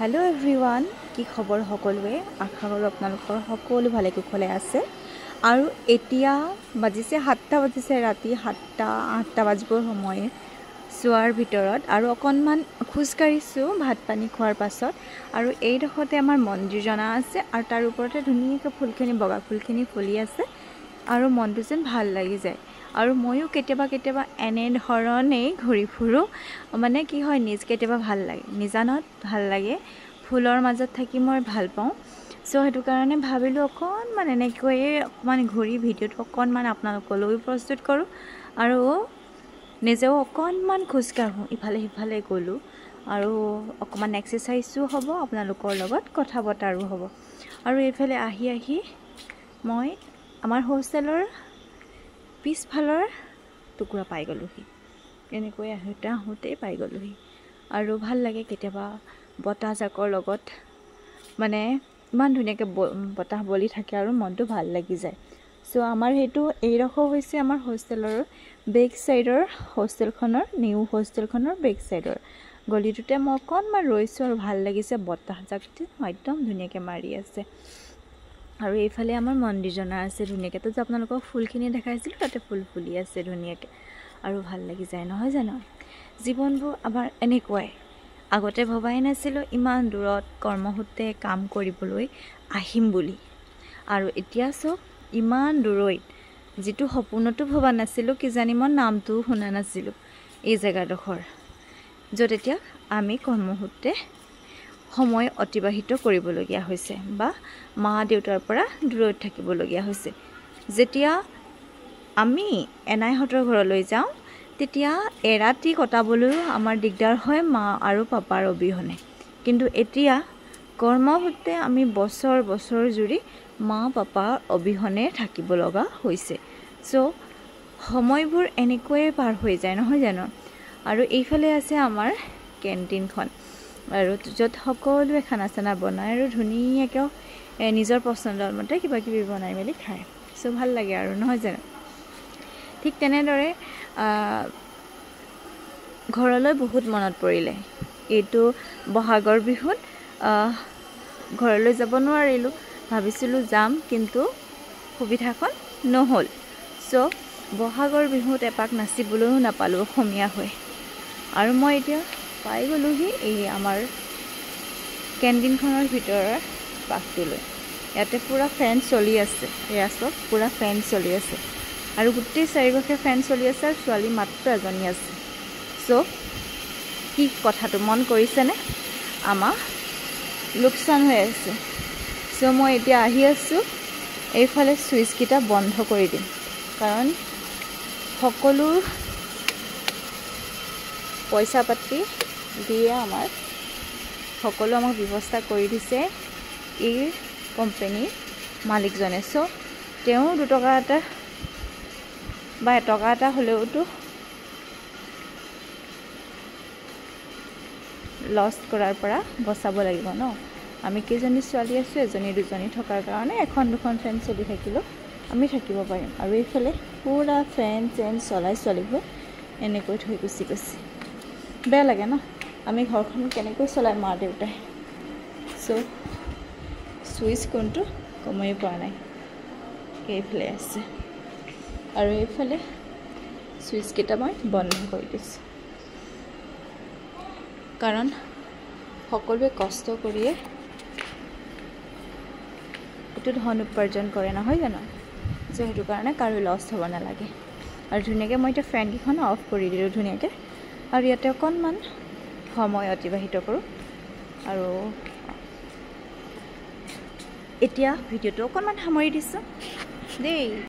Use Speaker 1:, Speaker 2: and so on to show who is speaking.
Speaker 1: hello everyone কি খবৰ সকলোৱে আশা কৰো আপোনালোকৰ সকলো ভালে কুশলে আছে আৰু এতিয়া বাজিছে 7টা বাজিছে ৰাতি 7টা 8টা বাজিবৰ সময় সোৱাৰ ভিতৰত আৰু অকনমান খুজ কাঢ়িছো ভাত পানী খোৱাৰ পাছত আৰু এই দখতে আমাৰ মন্দিৰ জনা আছে আৰু তাৰ ওপৰতে ধুনীয়াকৈ ফুলখিনি বগা ফুলখিনি ফুলি আছে আৰু মনটো যেন ভাল লাগি যায় আৰু ময়ো কেতিয়াবা এনে ধৰণে ঘূৰি ফুৰো মানে কি হয় নিজ কেতিয়াবা ভাল লাগে নিজানত ভাল লাগে ফুলৰ মাজত থাকি মই ভাল পাওঁ সো হেতু কাৰণে ভাবিলো অকনমান এনেকৈ অকমান ঘূৰি ভিডিওটো অকনমান আপোনালোকলৈ প্ৰস্তুত কৰো আৰু নিজেও অকনমান খুজ কাঢ়ো ইফালে সিফালে গলো আৰু অকমান এক্সাৰসাইজও হ'ব আপোনালোকৰ লগত কথা বতৰাও হ'ব আৰু এইফালে আহি মই আমাৰ হোষ্টেলৰ পিছফালৰ টুকুৰা পাই গলোহি এনেকৈ আহোঁতে পাই গলোহি আৰু ভাল লাগে কেতিয়াবা বতাহ জাকৰ লগত মানে ইমান ধুনীয়াকৈ বতাহ বলি থাকে আৰু মনটো ভাল লাগি যায় সো আমাৰ হেতু এই ৰখো হৈছে আমাৰ হোষ্টেলৰ বেক সাইডৰ হোষ্টেলখনৰ নিউ হোষ্টেলখনৰ বেক সাইডৰ গলিটোতে মই অকনমান ৰৈছো আৰু ভাল লাগিছে বতাহ জাকটি একদম ধুনীয়াকৈ মাৰি আছে আৰু এইফালে আমাৰ মন্দিৰ জনা আছে ধুনীয়াকৈ তো আপোনালোকক ফুলখিনি দেখাইছিল তাতে ফুল ফুলি আছে ধুনীয়াকৈ আৰু ভাল লাগি যায় নহয় জানো জীৱনবোৰ আমাৰ এনেকুৱাই আগতে ভবাই নাছিলো ইমান দূৰত কৰ্মসূত্ৰে কাম কৰিবলৈ আহিম বুলি আৰু এতিয়া সব ইমান দূৰৈত যেটো সপোনতো ভবা নাছিলো কি জানি মই নামটো শুনা নাছিলো এই জায়গাডখৰ যত এতিয়া আমি কৰ্মসূত্ৰে সময় অতিবাহিত কৰিবলগীয়া হৈছে বা মা দেউতাৰ পৰা দূৰত থাকিবলগীয়া হৈছে যেতিয়া আমি এনাইহঁতৰ ঘৰলৈ যাওঁ তেতিয়া এৰাতি কটাবলৈ আমাৰ দিগদাৰ হয় মা আৰু পাপাৰ অবিহনে কিন্তু এতিয়া কৰ্মসূত্ৰে আমি বছৰ জুৰি মা পাপাৰ অবিহনে থাকিব লগা হৈছে সো সময়বোৰ এনেকৈ পাৰ হৈ যায় নহয় জানো আৰু এইফালে আছে আমাৰ কেন্টিনখন আৰু যত সকলোৱে খানা চানা বনায় আৰু ধুনীয়াকৈ নিজৰ পছন্দৰ মতে কিবা কিবি বনাই মেলি খায় সো ভাল লাগে আৰু নহয় জানো ঠিক তেনেদৰে ঘৰলৈ বহুত মনত পৰিলে এইটো বহাগৰ বিহুত ঘৰলৈ যাব নোৱাৰিলো ভাবিছিলো যাম কিন্তু সুবিধাখন নহল সো বহাগৰ বিহুত এপাক নাচিবলৈও নাপালো অসমীয়া হৈ আৰু মই এতিয়া পাই গলোহি এই আমাৰ কেন্টিনখনৰ ভিতৰৰ পাকটোলৈ ইয়াতে পুৰা ফেন চলি আছে এয়া সব পুৰা ফেন চলি আছে আৰু গোটেই চাৰিওকাষে ফেন চলি আছে আৰু ছোৱালী মাত্ৰ এজনী আছে সো কি কথাটো মন কৰিছেনে আমাৰ লোকচান হৈ আছে সো মই এতিয়া আহি আছো এইফালে সুইচ কিটা বন্ধ কৰি দিম কাৰণ সকলো পইচা পাতি দিয়ে আমাৰ সকলো আমাক ব্যৱস্থা কৰি দিছে এই কোম্পানী মালিকজনে সো তেওঁ 2 টকা এটা বা 1 টকা এটা হলেওটো লস কৰাৰ পৰা বচাব লাগিব ন আমি কেইজনী ছোৱালী আছো এজনী দুজনী থকাৰ কাৰণে এখন দুখন ফেন চলি থাকিলো আমি থাকিব পাৰিম আৰু এইফালে পুৰা ফেন চেন চলাই চলিবোৰ এনেকৈ থৈ গুচি গৈছে বেয়া লাগে ন আমি ঘৰখন কেনেকৈ চলাই মা দেউতাই সো সুইচ কোনটো কমাই পোৱা নাই এইফালে আছে আৰু এইফালে সুইচ কেইটা মই বন্ধ কৰি দিছো কাৰণ সকলোৱে কষ্ট কৰিয়ে এটো ধন উপাৰ্জন কৰে নহয় জানো যেহেতু কাৰণে কাৰো লছ হ'ব নালাগে আৰু ধুনীয়াকৈ মই এটা ফেন কিখন অফ কৰি দিলো ধুনীয়াকৈ আৰু ইয়াতে অকনমান সময় অতিবাহিত কৰো আৰু এতিয়া ভিডিওটো অকনমান সামৰি দিছো দেই